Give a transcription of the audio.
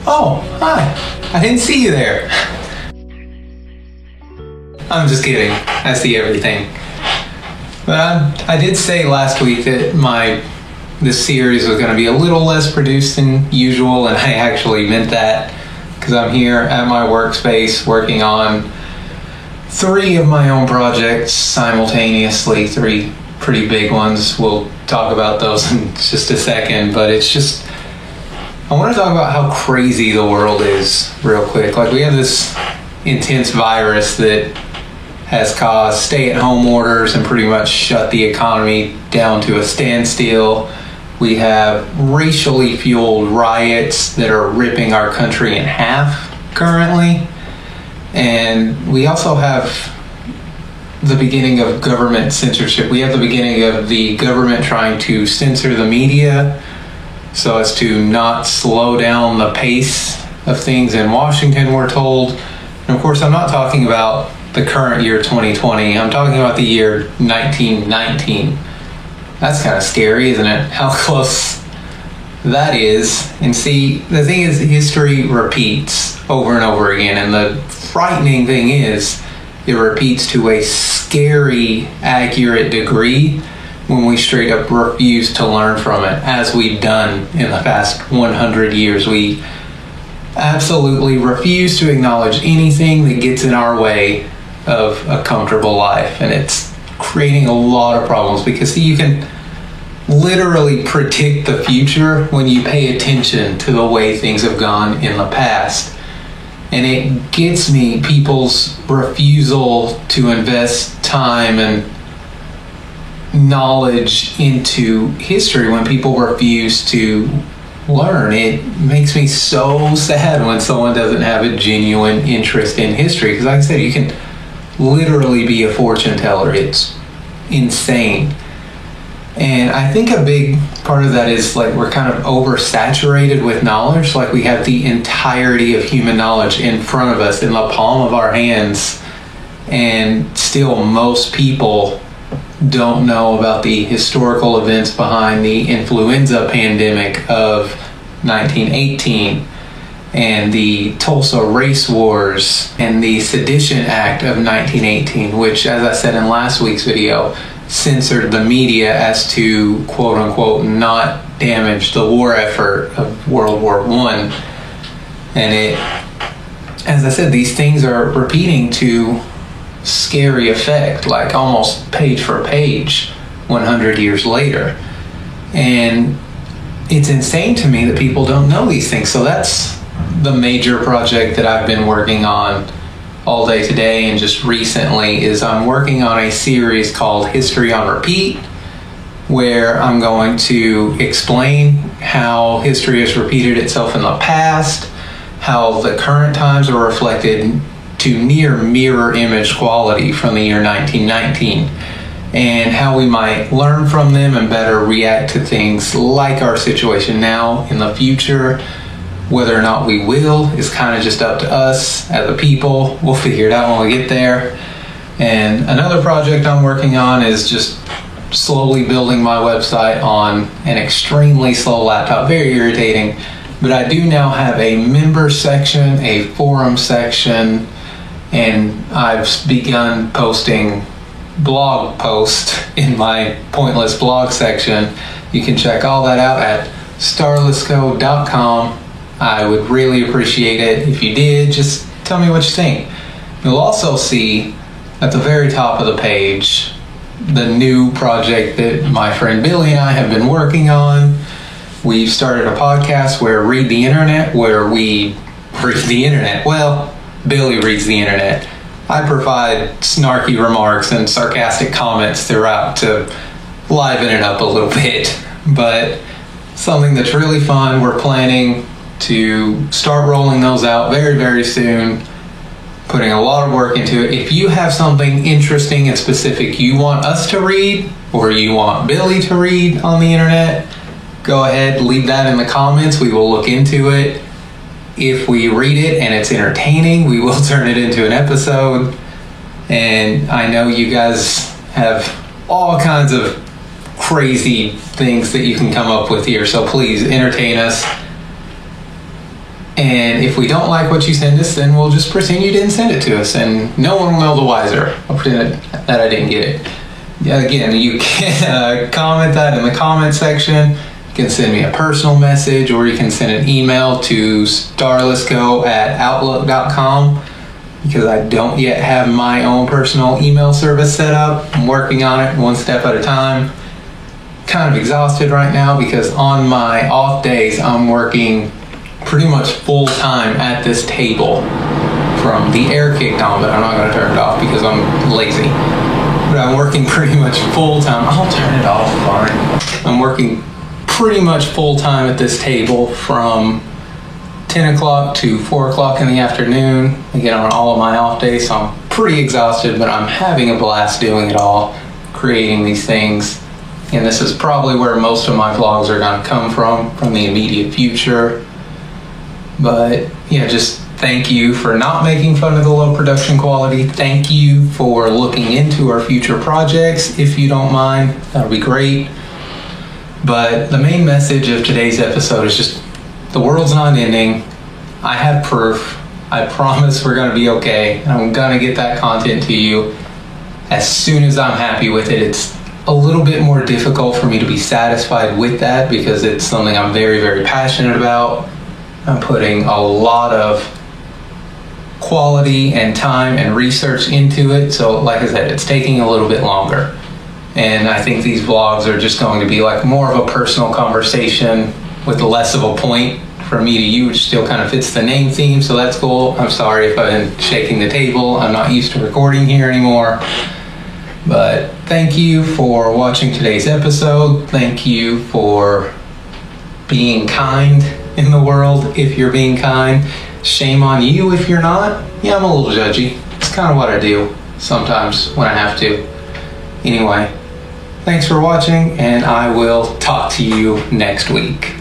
Oh, hi. I didn't see you there. I'm just kidding. I see everything. But I did say last week that this series was going to be a little less produced than usual, and I actually meant that because I'm here at my workspace working on 3 of my own projects simultaneously, 3 pretty big ones. We'll talk about those in just a second, but I want to talk about how crazy the world is real quick. Like, we have this intense virus that has caused stay-at-home orders and pretty much shut the economy down to a standstill. We have racially fueled riots that are ripping our country in half currently. And we also have the beginning of government censorship. We have the beginning of the government trying to censor the media so as to not slow down the pace of things in Washington, we're told. And of course, I'm not talking about the current year 2020. I'm talking about the year 1919. That's kind of scary, isn't it? How close that is. And see, the thing is, history repeats over and over again. And the frightening thing is, it repeats to a scary, accurate degree when we straight up refuse to learn from it, as we've done in the past 100 years. We absolutely refuse to acknowledge anything that gets in our way of a comfortable life, and it's creating a lot of problems because, see, you can literally predict the future when you pay attention to the way things have gone in the past. And it gets me, people's refusal to invest time and knowledge into history when people refuse to learn. It makes me so sad when someone doesn't have a genuine interest in history, because like I said, you can literally be a fortune teller. It's insane. And I think a big part of that is, like, we're kind of oversaturated with knowledge. Like, we have the entirety of human knowledge in front of us, in the palm of our hands, and still most people don't know about the historical events behind the influenza pandemic of 1918 and the Tulsa race wars and the Sedition Act of 1918, which, as I said in last week's video, censored the media as to, quote unquote, not damage the war effort of World War I. And it, as I said, these things are repeating to scary effect, like almost page for page 100 years later. And it's insane to me that people don't know these things. So that's the major project that I've been working on all day today and just recently, is I'm working on a series called History on Repeat, where I'm going to explain how history has repeated itself in the past, how the current times are reflected to near mirror image quality from the year 1919, and how we might learn from them and better react to things like our situation now in the future. Whether or not we will is kind of just up to us as a people. We'll figure it out when we get there. And another project I'm working on is just slowly building my website on an extremely slow laptop. Very irritating. But I do now have a member section, a forum section, and I've begun posting blog posts in my Pointless blog section. You can check all that out at starlessco.com. I would really appreciate it if you did. Just tell me what you think. You'll also see at the very top of the page the new project that my friend Billy and I have been working on. We've started a podcast where we read the internet. Well, Billy reads the internet. I provide snarky remarks and sarcastic comments throughout to liven it up a little bit. But something that's really fun. We're planning to start rolling those out very, very soon. Putting a lot of work into it. If you have something interesting and specific you want us to read, or you want Billy to read on the internet, go ahead, leave that in the comments. We will look into it. If we read it and it's entertaining, we will turn it into an episode. And I know you guys have all kinds of crazy things that you can come up with here, so please entertain us. And if we don't like what you send us, then we'll just pretend you didn't send it to us, and no one will know the wiser. I'll pretend that I didn't get it. Again, you can comment that in the comment section. You can send me a personal message, or you can send an email to starlessgo@outlook.com, because I don't yet have my own personal email service set up. I'm working on it one step at a time. Kind of exhausted right now because on my off days, I'm working pretty much full time at this table. From the air kicked on, but I'm not going to turn it off because I'm lazy. But I'm working pretty much full time. I'll turn it off, fine. I'm working pretty much full time at this table from 10 o'clock to 4 o'clock in the afternoon, again on all of my off days, so I'm pretty exhausted, but I'm having a blast doing it all, creating these things. And this is probably where most of my vlogs are going to come from the immediate future. But yeah, just thank you for not making fun of the low production quality. Thank you for looking into our future projects, if you don't mind. That would be great. But the main message of today's episode is just, the world's not ending. I have proof. I promise we're going to be okay. I'm going to get that content to you as soon as I'm happy with it. It's a little bit more difficult for me to be satisfied with that because it's something I'm very, very passionate about. I'm putting a lot of quality and time and research into it. So like I said, it's taking a little bit longer. And I think these vlogs are just going to be like more of a personal conversation with less of a point from me to you, which still kind of fits the name theme, so that's cool. I'm sorry if I've been shaking the table. I'm not used to recording here anymore. But thank you for watching today's episode. Thank you for being kind in the world if you're being kind. Shame on you if you're not. Yeah, I'm a little judgy. It's kind of what I do sometimes when I have to. Anyway, thanks for watching, and I will talk to you next week.